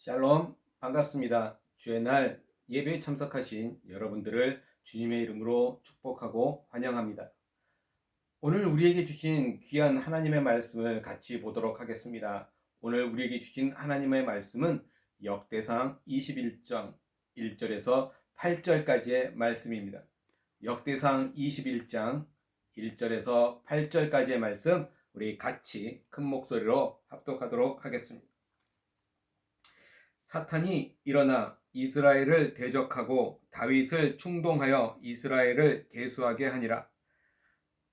샬롬, 반갑습니다. 주의 날 예배에 참석하신 여러분들을 주님의 이름으로 축복하고 환영합니다. 오늘 우리에게 주신 귀한 하나님의 말씀을 같이 보도록 하겠습니다. 오늘 우리에게 주신 하나님의 말씀은 역대상 21장 1절에서 8절까지의 말씀입니다. 역대상 21장 1절에서 8절까지의 말씀, 우리 같이 큰 목소리로 합독하도록 하겠습니다. 사탄이 일어나 이스라엘을 대적하고 다윗을 충동하여 이스라엘을 계수하게 하니라.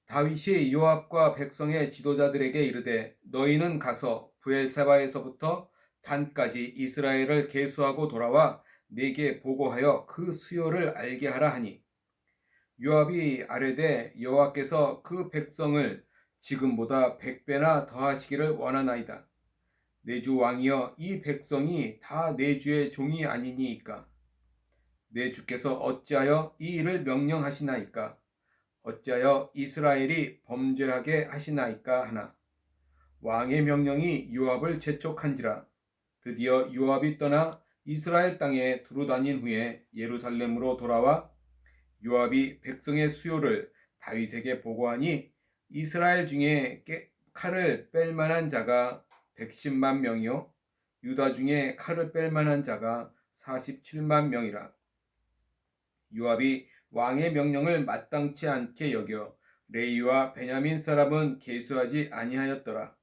다윗이 요압과 백성의 지도자들에게 이르되 너희는 가서 브엘세바에서부터 단까지 이스라엘을 계수하고 돌아와 내게 보고하여 그 수요를 알게 하라 하니, 요압이 아뢰되 여호와께서 그 백성을 지금보다 100배나 더하시기를 원하나이다. 내 주 왕이여, 이 백성이 다 내 주의 종이 아니니이까? 내 주께서 어찌하여 이 일을 명령하시나이까? 어찌하여 이스라엘이 범죄하게 하시나이까 하나, 왕의 명령이 요압을 재촉한지라. 드디어 요압이 떠나 이스라엘 땅에 두루다닌 후에 예루살렘으로 돌아와 요압이 백성의 수요를 다윗에게 보고하니, 이스라엘 중에 칼을 뺄 만한 자가 110만 명이요 유다 중에 칼을 뺄 만한 자가 47만 명이라. 요압이 왕의 명령을 마땅치 않게 여겨 레위와 베냐민 사람은 계수하지 아니하였더라.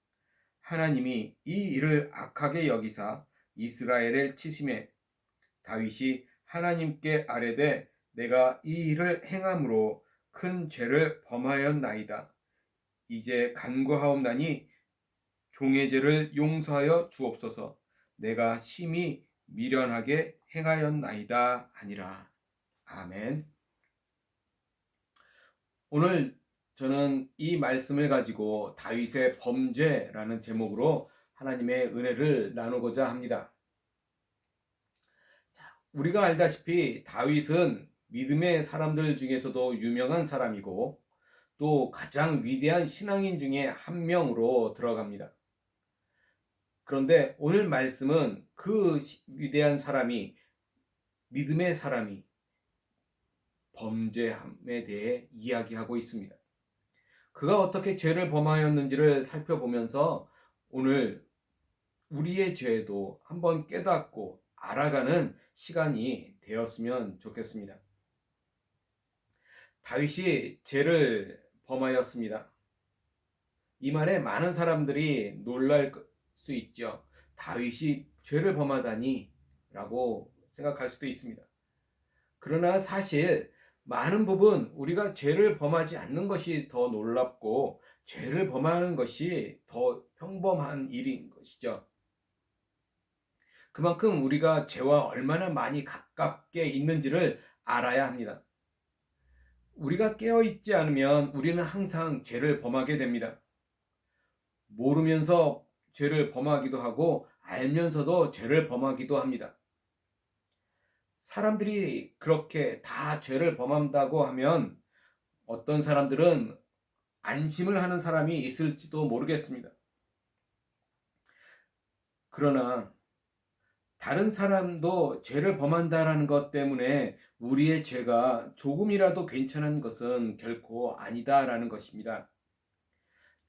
하나님이 이 일을 악하게 여기사 이스라엘을 치심해 다윗이 하나님께 아뢰되 내가 이 일을 행함으로 큰 죄를 범하였나이다. 이제 간구하옵나니 종의 죄를 용서하여 주옵소서. 내가 심히 미련하게 행하였나이다 하니라. 아멘. 오늘 저는 이 말씀을 가지고 다윗의 범죄라는 제목으로 하나님의 은혜를 나누고자 합니다. 우리가 알다시피 다윗은 믿음의 사람들 중에서도 유명한 사람이고 또 가장 위대한 신앙인 중에 한 명으로 들어갑니다. 그런데 오늘 말씀은 그 위대한 사람이, 믿음의 사람이 범죄함에 대해 이야기하고 있습니다. 그가 어떻게 죄를 범하였는지를 살펴보면서 오늘 우리의 죄도 한번 깨닫고 알아가는 시간이 되었으면 좋겠습니다. 다윗이 죄를 범하였습니다. 이 말에 많은 사람들이 놀랄 수 있죠. 다윗이 죄를 범하다니 라고 생각할 수도 있습니다. 그러나 사실 많은 부분 우리가 죄를 범하지 않는 것이 더 놀랍고 죄를 범하는 것이 더 평범한 일인 것이죠. 그만큼 우리가 죄와 얼마나 많이 가깝게 있는지를 알아야 합니다. 우리가 깨어있지 않으면 우리는 항상 죄를 범하게 됩니다. 모르면서 죄를 범하기도 하고 알면서도 죄를 범하기도 합니다. 사람들이 그렇게 다 죄를 범한다고 하면 어떤 사람들은 안심을 하는 사람이 있을지도 모르겠습니다. 그러나 다른 사람도 죄를 범한다라는 것 때문에 우리의 죄가 조금이라도 괜찮은 것은 결코 아니다라는 것입니다.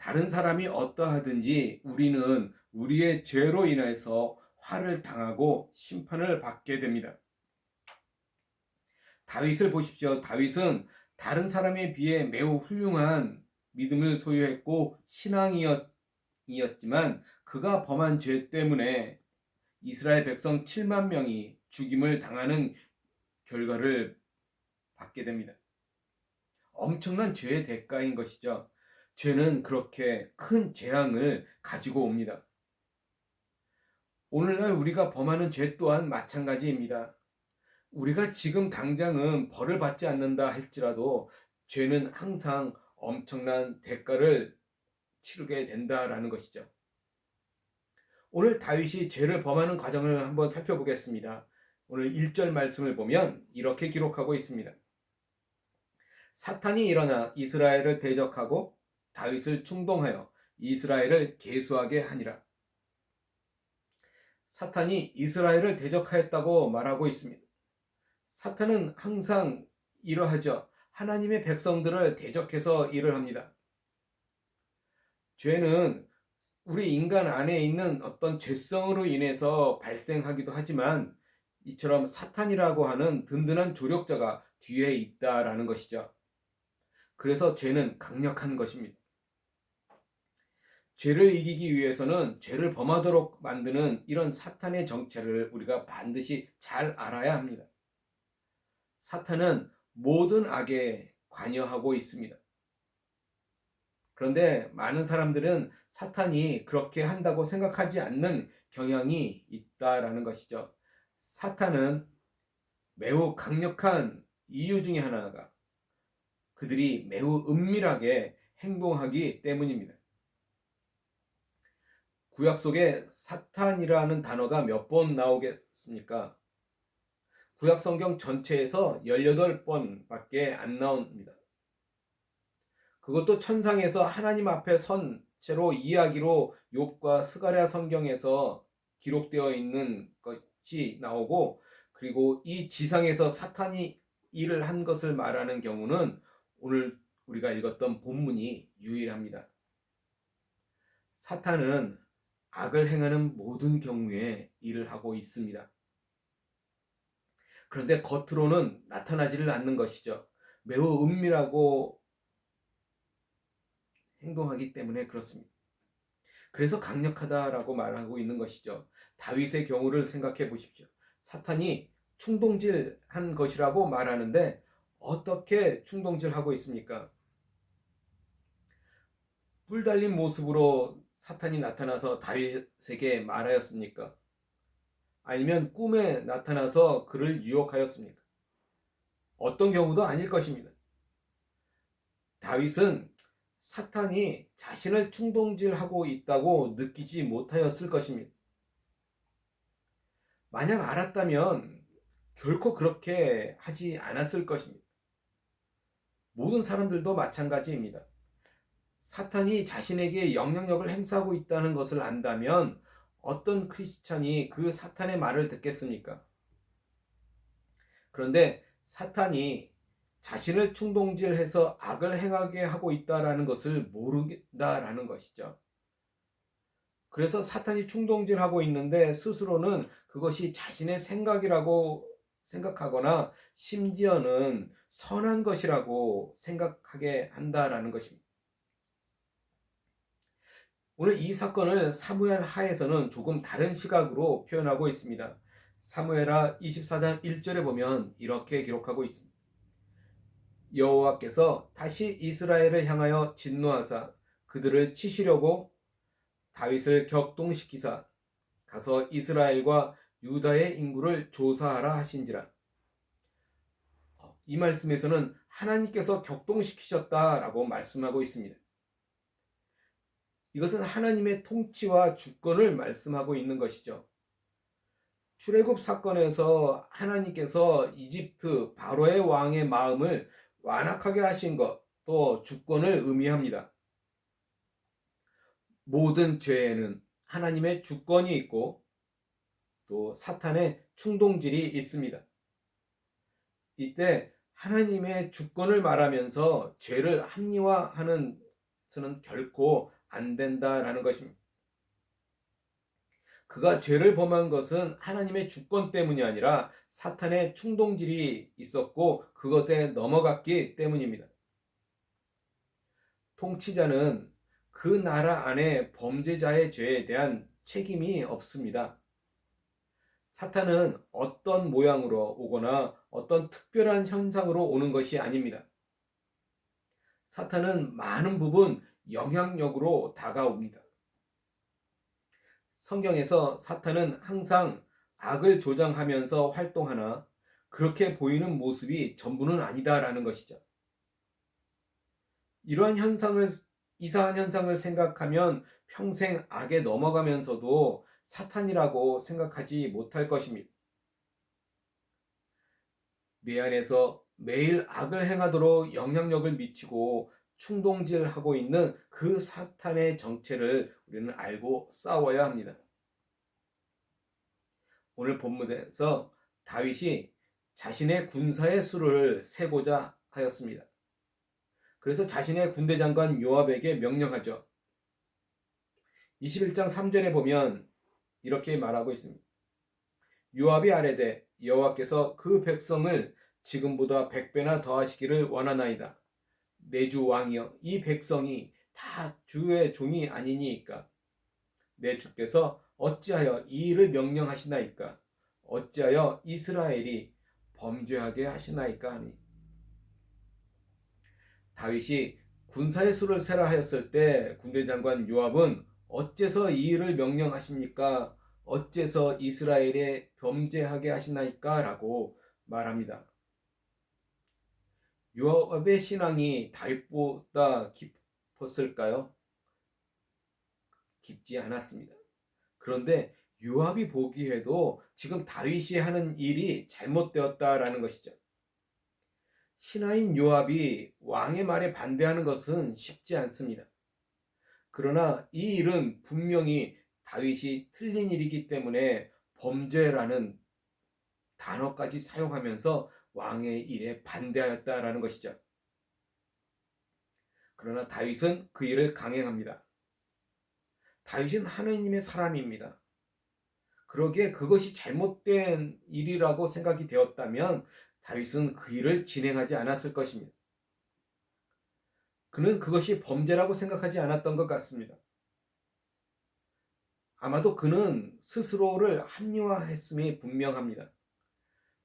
다른 사람이 어떠하든지 우리는 우리의 죄로 인해서 화를 당하고 심판을 받게 됩니다. 다윗을 보십시오. 다윗은 다른 사람에 비해 매우 훌륭한 믿음을 소유했고 신앙이었지만 그가 범한 죄 때문에 이스라엘 백성 7만 명이 죽임을 당하는 결과를 받게 됩니다. 엄청난 죄의 대가인 것이죠. 죄는 그렇게 큰 재앙을 가지고 옵니다. 오늘날 우리가 범하는 죄 또한 마찬가지입니다. 우리가 지금 당장은 벌을 받지 않는다 할지라도 죄는 항상 엄청난 대가를 치르게 된다라는 것이죠. 오늘 다윗이 죄를 범하는 과정을 한번 살펴보겠습니다. 오늘 1절 말씀을 보면 이렇게 기록하고 있습니다. 사탄이 일어나 이스라엘을 대적하고 다윗을 충동하여 이스라엘을 계수하게 하니라. 사탄이 이스라엘을 대적하였다고 말하고 있습니다. 사탄은 항상 이러하죠. 하나님의 백성들을 대적해서 일을 합니다. 죄는 우리 인간 안에 있는 어떤 죄성으로 인해서 발생하기도 하지만 이처럼 사탄이라고 하는 든든한 조력자가 뒤에 있다라는 것이죠. 그래서 죄는 강력한 것입니다. 죄를 이기기 위해서는 죄를 범하도록 만드는 이런 사탄의 정체를 우리가 반드시 잘 알아야 합니다. 사탄은 모든 악에 관여하고 있습니다. 그런데 많은 사람들은 사탄이 그렇게 한다고 생각하지 않는 경향이 있다라는 것이죠. 사탄은 매우 강력한 이유 중에 하나가 그들이 매우 은밀하게 행동하기 때문입니다. 구약 속에 사탄이라는 단어가 몇 번 나오겠습니까? 구약 성경 전체에서 18번밖에 안 나옵니다. 그것도 천상에서 하나님 앞에 선 채로 이야기로 욥과 스가랴 성경에서 기록되어 있는 것이 나오고, 그리고 이 지상에서 사탄이 일을 한 것을 말하는 경우는 오늘 우리가 읽었던 본문이 유일합니다. 사탄은 악을 행하는 모든 경우에 일을 하고 있습니다. 그런데 겉으로는 나타나지를 않는 것이죠. 매우 은밀하고 행동하기 때문에 그렇습니다. 그래서 강력하다라고 말하고 있는 것이죠. 다윗의 경우를 생각해 보십시오. 사탄이 충동질한 것이라고 말하는데 어떻게 충동질하고 있습니까? 뿔 달린 모습으로 사탄이 나타나서 다윗에게 말하였습니까? 아니면 꿈에 나타나서 그를 유혹하였습니까? 어떤 경우도 아닐 것입니다. 다윗은 사탄이 자신을 충동질하고 있다고 느끼지 못하였을 것입니다. 만약 알았다면 결코 그렇게 하지 않았을 것입니다. 모든 사람들도 마찬가지입니다. 사탄이 자신에게 영향력을 행사하고 있다는 것을 안다면 어떤 크리스찬이 그 사탄의 말을 듣겠습니까? 그런데 사탄이 자신을 충동질해서 악을 행하게 하고 있다는 것을 모른다라는 것이죠. 그래서 사탄이 충동질하고 있는데 스스로는 그것이 자신의 생각이라고 생각하거나 심지어는 선한 것이라고 생각하게 한다라는 것입니다. 오늘 이 사건을 사무엘 하에서는 조금 다른 시각으로 표현하고 있습니다. 사무엘하 24장 1절에 보면 이렇게 기록하고 있습니다. 여호와께서 다시 이스라엘을 향하여 진노하사 그들을 치시려고 다윗을 격동시키사 가서 이스라엘과 유다의 인구를 조사하라 하신지라. 이 말씀에서는 하나님께서 격동시키셨다라고 말씀하고 있습니다. 이것은 하나님의 통치와 주권을 말씀하고 있는 것이죠. 출애굽 사건에서 하나님께서 이집트 바로의 왕의 마음을 완악하게 하신 것, 또 주권을 의미합니다. 모든 죄에는 하나님의 주권이 있고 또 사탄의 충동질이 있습니다. 이때 하나님의 주권을 말하면서 죄를 합리화하는 것은 결코 안 된다라는 것입니다. 그가 죄를 범한 것은 하나님의 주권 때문이 아니라 사탄의 충동질이 있었고 그것에 넘어갔기 때문입니다. 통치자는 그 나라 안에 범죄자의 죄에 대한 책임이 없습니다. 사탄은 어떤 모양으로 오거나 어떤 특별한 현상으로 오는 것이 아닙니다. 사탄은 많은 부분 영향력으로 다가옵니다. 성경에서 사탄은 항상 악을 조장하면서 활동하나 그렇게 보이는 모습이 전부는 아니다라는 것이죠. 이러한 이상한 현상을 생각하면 평생 악에 넘어가면서도 사탄이라고 생각하지 못할 것입니다. 내 안에서 매일 악을 행하도록 영향력을 미치고 충동질하고 있는 그 사탄의 정체를 우리는 알고 싸워야 합니다. 오늘 본문에서 다윗이 자신의 군사의 수를 세고자 하였습니다. 그래서 자신의 군대 장관 요압에게 명령하죠. 21장 3절에 보면 이렇게 말하고 있습니다. 요압이 아뢰되 여호와께서 그 백성을 지금보다 100배나 더하시기를 원하나이다. 내 주 왕이여, 이 백성이 다 주의 종이 아니니이까. 내 주께서 어찌하여 이 일을 명령하시나이까? 어찌하여 이스라엘이 범죄하게 하시나이까 하니. 다윗이 군사의 수를 세라 하였을 때 군대 장관 요압은 어째서 이 일을 명령하십니까? 어째서 이스라엘에 범죄하게 하시나이까? 라고 말합니다. 요압의 신앙이 다윗보다 깊었을까요? 깊지 않았습니다. 그런데 요압이 보기에도 지금 다윗이 하는 일이 잘못되었다라는 것이죠. 신하인 요압이 왕의 말에 반대하는 것은 쉽지 않습니다. 그러나 이 일은 분명히 다윗이 틀린 일이기 때문에 범죄라는 단어까지 사용하면서 왕의 일에 반대하였다라는 것이죠. 그러나 다윗은 그 일을 강행합니다. 다윗은 하나님의 사람입니다. 그러기에 그것이 잘못된 일이라고 생각이 되었다면 다윗은 그 일을 진행하지 않았을 것입니다. 그는 그것이 범죄라고 생각하지 않았던 것 같습니다. 아마도 그는 스스로를 합리화했음이 분명합니다.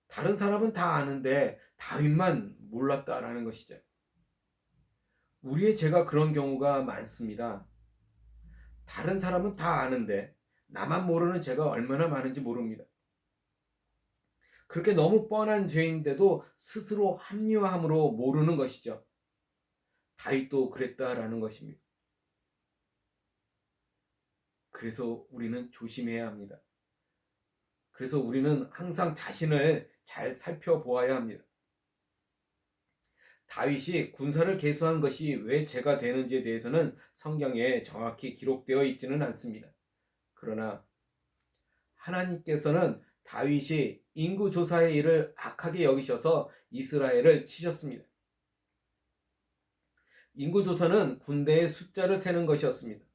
다른 사람은 다 아는데 다윗만 몰랐다라는 것이죠. 우리의 죄가 그런 경우가 많습니다. 다른 사람은 다 아는데 나만 모르는 죄가 얼마나 많은지 모릅니다. 그렇게 너무 뻔한 죄인데도 스스로 합리화함으로 모르는 것이죠. 다윗도 그랬다라는 것입니다. 그래서 우리는 조심해야 합니다. 그래서 우리는 항상 자신을 잘 살펴보아야 합니다. 다윗이 군사를 계수한 것이 왜 죄가 되는지에 대해서는 성경에 정확히 기록되어 있지는 않습니다. 그러나 하나님께서는 다윗이 인구 조사의 일을 악하게 여기셔서 이스라엘을 치셨습니다. 인구 조사는 군대의 숫자를 세는 것이었습니다.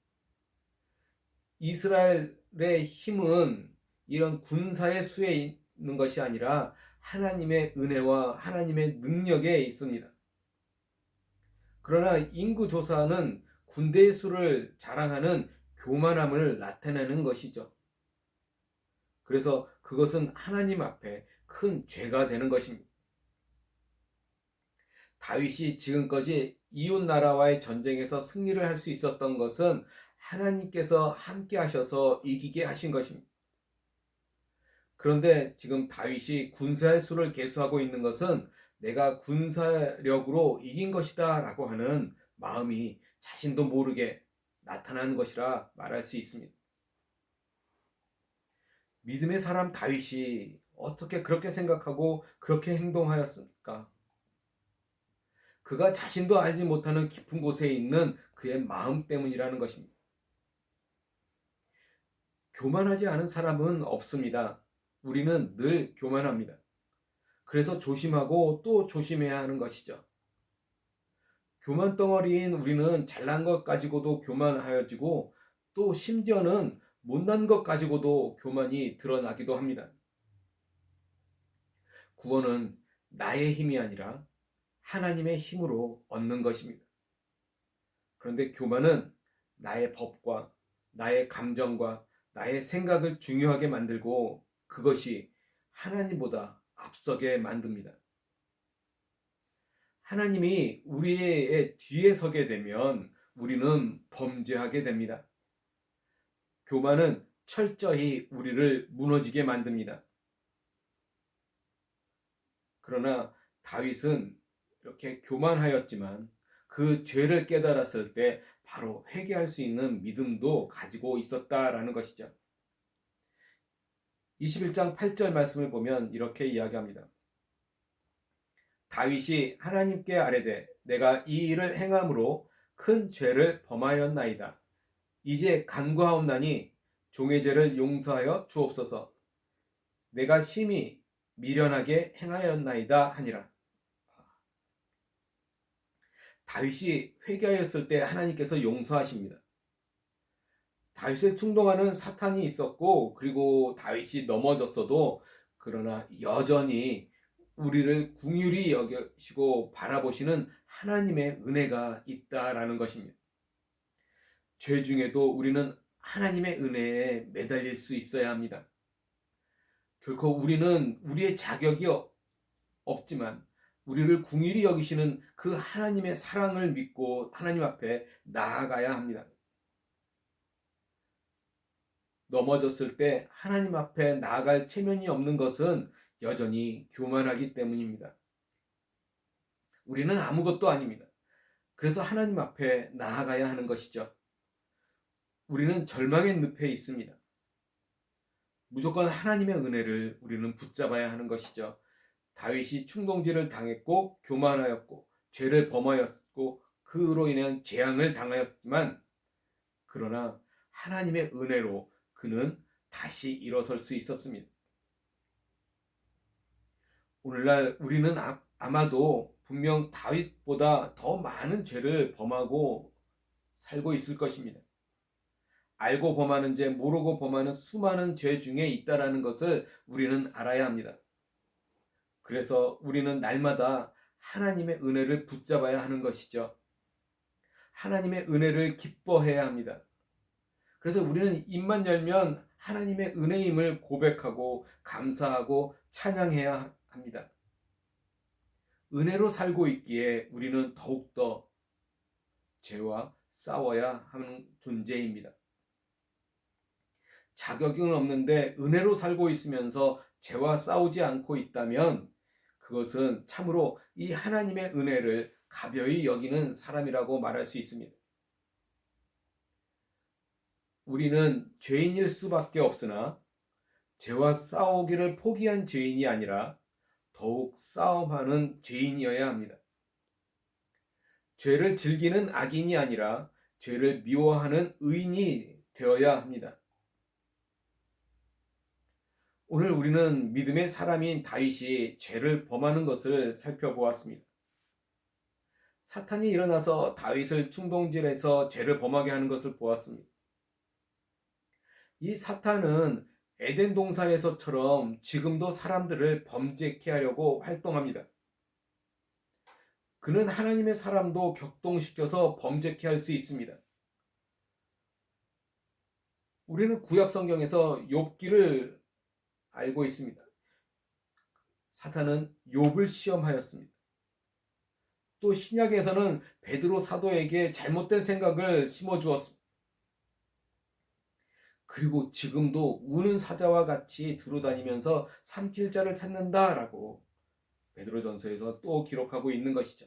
이스라엘의 힘은 이런 군사의 수에 있는 것이 아니라 하나님의 은혜와 하나님의 능력에 있습니다. 그러나 인구 조사는 군대의 수를 자랑하는 교만함을 나타내는 것이죠. 그래서 그것은 하나님 앞에 큰 죄가 되는 것입니다. 다윗이 지금까지 이웃 나라와의 전쟁에서 승리를 할 수 있었던 것은 하나님께서 함께 하셔서 이기게 하신 것입니다. 그런데 지금 다윗이 군사의 수를 계수하고 있는 것은 내가 군사력으로 이긴 것이다 라고 하는 마음이 자신도 모르게 나타나는 것이라 말할 수 있습니다. 믿음의 사람 다윗이 어떻게 그렇게 생각하고 그렇게 행동하였습니까? 그가 자신도 알지 못하는 깊은 곳에 있는 그의 마음 때문이라는 것입니다. 교만하지 않은 사람은 없습니다. 우리는 늘 교만합니다. 그래서 조심하고 또 조심해야 하는 것이죠. 교만 덩어리인 우리는 잘난 것 가지고도 교만하여지고 또 심지어는 못난 것 가지고도 교만이 드러나기도 합니다. 구원은 나의 힘이 아니라 하나님의 힘으로 얻는 것입니다. 그런데 교만은 나의 법과 나의 감정과 나의 생각을 중요하게 만들고 그것이 하나님보다 앞서게 만듭니다. 하나님이 우리의 뒤에 서게 되면 우리는 범죄하게 됩니다. 교만은 철저히 우리를 무너지게 만듭니다. 그러나 다윗은 이렇게 교만하였지만 그 죄를 깨달았을 때 바로 회개할 수 있는 믿음도 가지고 있었다라는 것이죠. 21장 8절 말씀을 보면 이렇게 이야기합니다. 다윗이 하나님께 아뢰되 내가 이 일을 행함으로 큰 죄를 내가 심히 미련하게 행하였나이다 하니라. 다윗이 회개하였을 때 하나님께서 용서하십니다. 다윗을 충동하는 사탄이 있었고, 그리고 다윗이 넘어졌어도 그러나 여전히 우리를 긍휼히 여기시고 바라보시는 하나님의 은혜가 있다라는 것입니다. 죄 중에도 우리는 하나님의 은혜에 매달릴 수 있어야 합니다. 결코 우리는 우리의 자격이 없지만 우리를 긍휼히 여기시는 그 하나님의 사랑을 믿고 하나님 앞에 나아가야 합니다. 넘어졌을 때 하나님 앞에 나아갈 체면이 없는 것은 여전히 교만하기 때문입니다. 우리는 아무것도 아닙니다. 그래서 하나님 앞에 나아가야 하는 것이죠. 우리는 절망의 늪에 있습니다. 무조건 하나님의 은혜를 우리는 붙잡아야 하는 것이죠. 다윗이 충동질을 당했고 교만하였고 죄를 범하였고 그로 인한 재앙을 당하였지만, 그러나 하나님의 은혜로 그는 다시 일어설 수 있었습니다. 오늘날 우리는 아마도 분명 다윗보다 더 많은 죄를 범하고 살고 있을 것입니다. 알고 범하는 죄, 모르고 범하는 수많은 죄 중에 있다라는 것을 우리는 알아야 합니다. 그래서 우리는 날마다 하나님의 은혜를 붙잡아야 하는 것이죠. 하나님의 은혜를 기뻐해야 합니다. 그래서 우리는 입만 열면 하나님의 은혜임을 고백하고 감사하고 찬양해야 합니다. 은혜로 살고 있기에 우리는 더욱더 죄와 싸워야 하는 존재입니다. 자격은 없는데 은혜로 살고 있으면서 죄와 싸우지 않고 있다면 그것은 참으로 이 하나님의 은혜를 가벼이 여기는 사람이라고 말할 수 있습니다. 우리는 죄인일 수밖에 없으나 죄와 싸우기를 포기한 죄인이 아니라 더욱 싸움하는 죄인이어야 합니다. 죄를 즐기는 악인이 아니라 죄를 미워하는 의인이 되어야 합니다. 오늘 우리는 믿음의 사람인 다윗이 죄를 범하는 것을 살펴보았습니다. 사탄이 일어나서 다윗을 충동질해서 죄를 범하게 하는 것을 보았습니다. 이 사탄은 에덴 동산에서처럼 지금도 사람들을 범죄케 하려고 활동합니다. 그는 하나님의 사람도 격동시켜서 범죄케 할 수 있습니다. 우리는 구약 성경에서 욥기를 알고 있습니다. 사탄은 욥을 시험하였습니다. 또 신약에서는 베드로 사도에게 잘못된 생각을 심어주었습니다. 그리고 지금도 우는 사자와 같이 두루다니면서 삼킬 자를 찾는다라고 베드로전서에서 또 기록하고 있는 것이죠.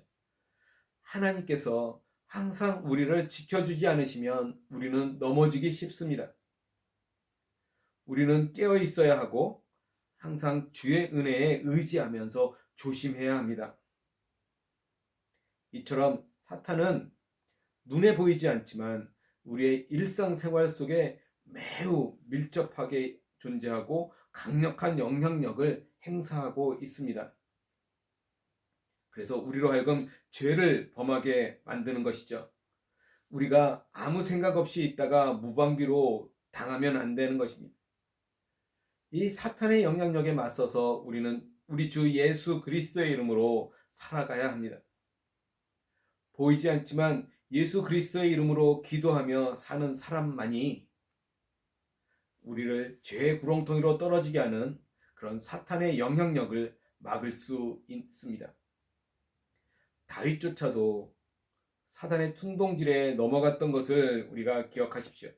하나님께서 항상 우리를 지켜주지 않으시면 우리는 넘어지기 쉽습니다. 우리는 깨어 있어야 하고 항상 주의 은혜에 의지하면서 조심해야 합니다. 이처럼 사탄은 눈에 보이지 않지만 우리의 일상생활 속에 매우 밀접하게 존재하고 강력한 영향력을 행사하고 있습니다. 그래서 우리로 하여금 죄를 범하게 만드는 것이죠. 우리가 아무 생각 없이 있다가 무방비로 당하면 안 되는 것입니다. 이 사탄의 영향력에 맞서서 우리는 우리 주 예수 그리스도의 이름으로 살아가야 합니다. 보이지 않지만 예수 그리스도의 이름으로 기도하며 사는 사람만이 우리를 죄의 구렁텅이로 떨어지게 하는 그런 사탄의 영향력을 막을 수 있습니다. 다윗조차도 사탄의 충동질에 넘어갔던 것을 우리가 기억하십시오.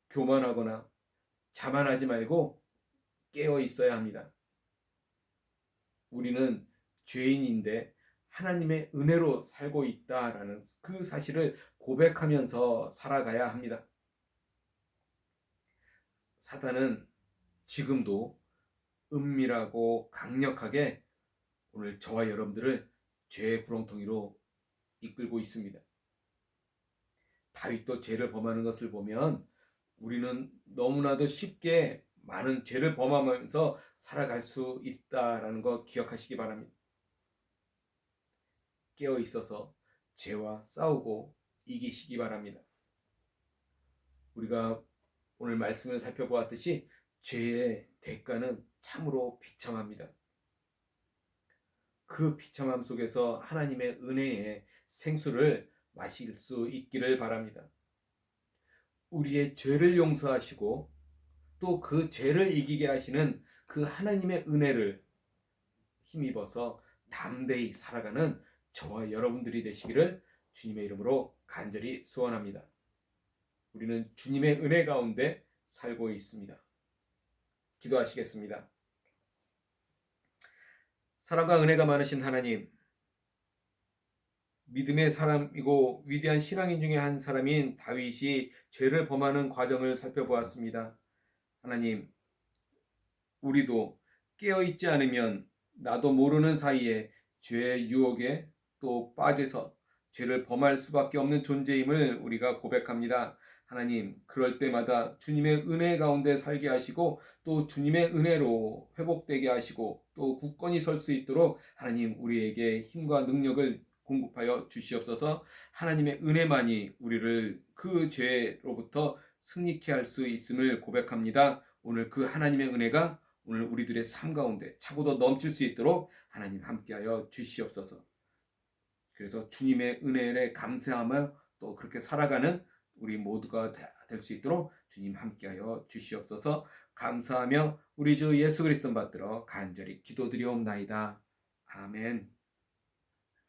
교만하거나 자만하지 말고 깨어 있어야 합니다. 우리는 죄인인데 하나님의 은혜로 살고 있다라는 그 사실을 고백하면서 살아가야 합니다. 사탄은 지금도 은밀하고 강력하게 오늘 저와 여러분들을 죄의 구렁텅이로 이끌고 있습니다. 다윗도 죄를 범하는 것을 보면 우리는 너무나도 쉽게 많은 죄를 범하면서 살아갈 수 있다라는 거 기억하시기 바랍니다. 깨어 있어서 죄와 싸우고 이기시기 바랍니다. 우리가 오늘 말씀을 살펴보았듯이 죄의 대가는 참으로 비참합니다. 그 비참함 속에서 하나님의 은혜의 생수를 마실 수 있기를 바랍니다. 우리의 죄를 용서하시고 또 그 죄를 이기게 하시는 그 하나님의 은혜를 힘입어서 담대히 살아가는 저와 여러분들이 되시기를 주님의 이름으로 간절히 소원합니다. 우리는 주님의 은혜 가운데 살고 있습니다. 기도하시겠습니다. 사랑과 은혜가 많으신 하나님, 믿음의 사람이고 위대한 신앙인 중에 한 사람인 다윗이 죄를 범하는 과정을 살펴보았습니다. 하나님, 우리도 깨어있지 않으면 나도 모르는 사이에 죄의 유혹에 또 빠져서 죄를 범할 수밖에 없는 존재임을 우리가 고백합니다. 하나님, 그럴 때마다 주님의 은혜 가운데 살게 하시고 또 주님의 은혜로 회복되게 하시고 또 굳건히 설 수 있도록 하나님 우리에게 힘과 능력을 공급하여 주시옵소서. 하나님의 은혜만이 우리를 그 죄로부터 승리케 할 수 있음을 고백합니다. 오늘 그 하나님의 은혜가 오늘 우리들의 삶 가운데 차고도 넘칠 수 있도록 하나님 함께하여 주시옵소서. 그래서 주님의 은혜에 감사하며 또 그렇게 살아가는 우리 모두가 될 수 있도록 주님 함께하여 주시옵소서. 감사하며 우리 주 예수 그리스도 받들어 간절히 기도드리옵나이다. 아멘.